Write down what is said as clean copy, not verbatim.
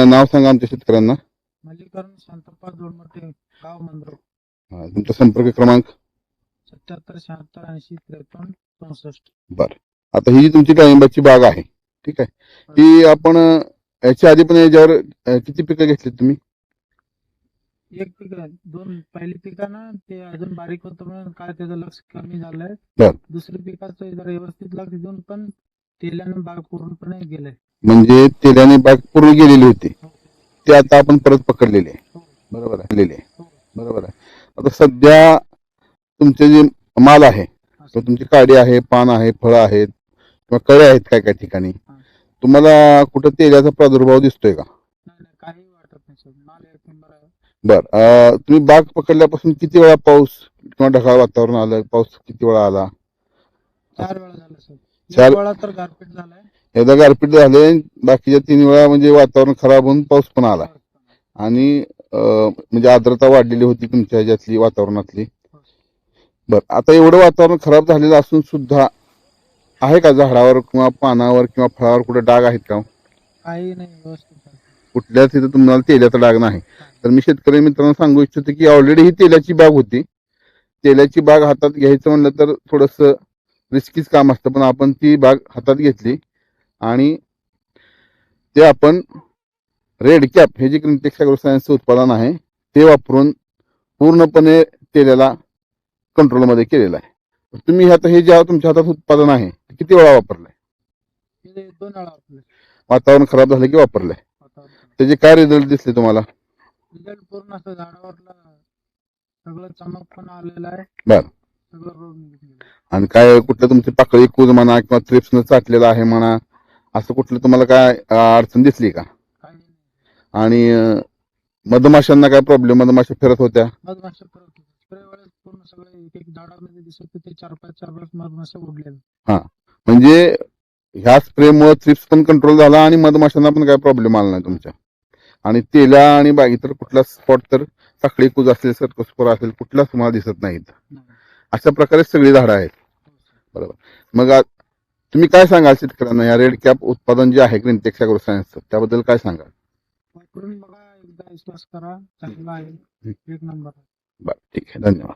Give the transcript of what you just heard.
नाव सांगा आमच्या शेतकऱ्यांना. मल्लिकार्जुन शांतप्पा जोडमोठे, गाव मंद्रो. तुमचा संपर्क क्रमांक. 77 76 80 53 64. बर, आता ही जी तुमची डाळिंबाची बाग आहे, ठीक आहे, ती आपण याच्या आधी पण याच्यावर किती पिकं घेतली तुम्ही? एक पीक, दोन पहिली पिकानं ते अजून बारीक होतं म्हणून काय त्याचं लक्ष कमी झालंय. बर. दुसऱ्या पिकाचं जरा व्यवस्थित लक्ष देऊन पण तेल्यानं बाग पूर्णपणे गेलंय. म्हणजे तेल्याने बाग पूर्ण गेलेली होती, ते आता आपण परत पकडलेली आहे. बरोबर आहे. बरोबर आहे. आता सध्या तुमचे जे माल आहे, तो तुमची काडी आहे, पान आहे, फळं आहेत किंवा कळे आहेत काय काय ठिकाणी, तुम्हाला कुठं तेल्याचा प्रादुर्भाव दिसतोय का? काही वाटत नाही सर, माल एक नंबर आहे. बर, तुम्ही बाग पकडल्यापासून किती वेळा पाऊस किंवा ढगाळ वातावरण आलं? पाऊस किती वेळा आला? 4 वेळा झालं सर. 4 वेळा तर गारपीट झालाय. एकदा गारपीट झाले, बाकीच्या 3 वेळा म्हणजे वातावरण खराब होऊन पाऊस पण आला आणि म्हणजे आर्द्रता वाढलेली होती तुमच्या ह्याच्यातली वातावरणातली. बर, आता एवढं वातावरण खराब झालेलं असून सुद्धा आहे का झाडावर किंवा पानावर किंवा फळावर कुठे डाग आहेत का? काही नाही, व्यवस्थित आहे. कुठल्याच इथं तुम्हाला तेलाचा डाग नाही. तर मी शेतकरी मित्रांना सांगू इच्छितो की ऑलरेडी ही तेलाची बाग होती. तेलाची बाग हातात घ्यायचं म्हणलं तर थोडस रिस्कीच काम असतं, पण आपण ती बाग हातात घेतली आणि ते आपण रेड कॅप हे जे क्रिंटेक्स ॲग्रो सायन्सचं उत्पादन आहे ते वापरून पूर्णपणे तेलाला कंट्रोलमध्ये केलेलं आहे. तुम्ही आता हे जे तुमच्या हातात उत्पादन आहे किती वेळा वापरलंय? 2 वेळा वापरले. वातावरण खराब झालं की वापरलंय? त्याचे काय रिझल्ट दिसले तुम्हाला? रिझल्ट पूर्ण असं झाडावरला सगळं चमक पण आलेला आहे. बर. सगळं रोग निघालेला. आणि काय कुठलं तुमची पाकळी कूज म्हणा किंवा थ्रिप्सनं चाटलेलं आहे म्हणा, असं कुठलं तुम्हाला काय अडचण दिसली का? काही नाही. आणि मधमाशांना काय प्रॉब्लेम? मधमाशा फिरत होत्या? मधमाशा फिरत होत्या. स्प्रे वेळेस पूर्ण सगळे एक एक झाडामध्ये दिसत होते 4-5 मधमाशा उडलेल्या. हा, म्हणजे ह्या स्प्रेमुळे थ्रिप्स पण कंट्रोल झाला आणि मधमाशांना पण काय प्रॉब्लेम आला नाही तुमच्या. आणि तेला आणि बाकी कुठला स्पॉट तर साखळी कूज असेल, सर्कस्पोरा असेल, कुठलाच तुम्हाला दिसत नाहीत. अशा प्रकारे सगळी झाडं आहेत. बरोबर. मग तुम्ही काय सांगाल शेतकऱ्यांना या रेड कॅप उत्पादन जे आहे क्रिंटेक्स ॲग्रो सायन्सचं, त्याबद्दल काय सांगाल? वापरून बघा, एकदा विश्वास करा, चांगला आहे, एक नंबर. बरं, ठीक आहे, धन्यवाद.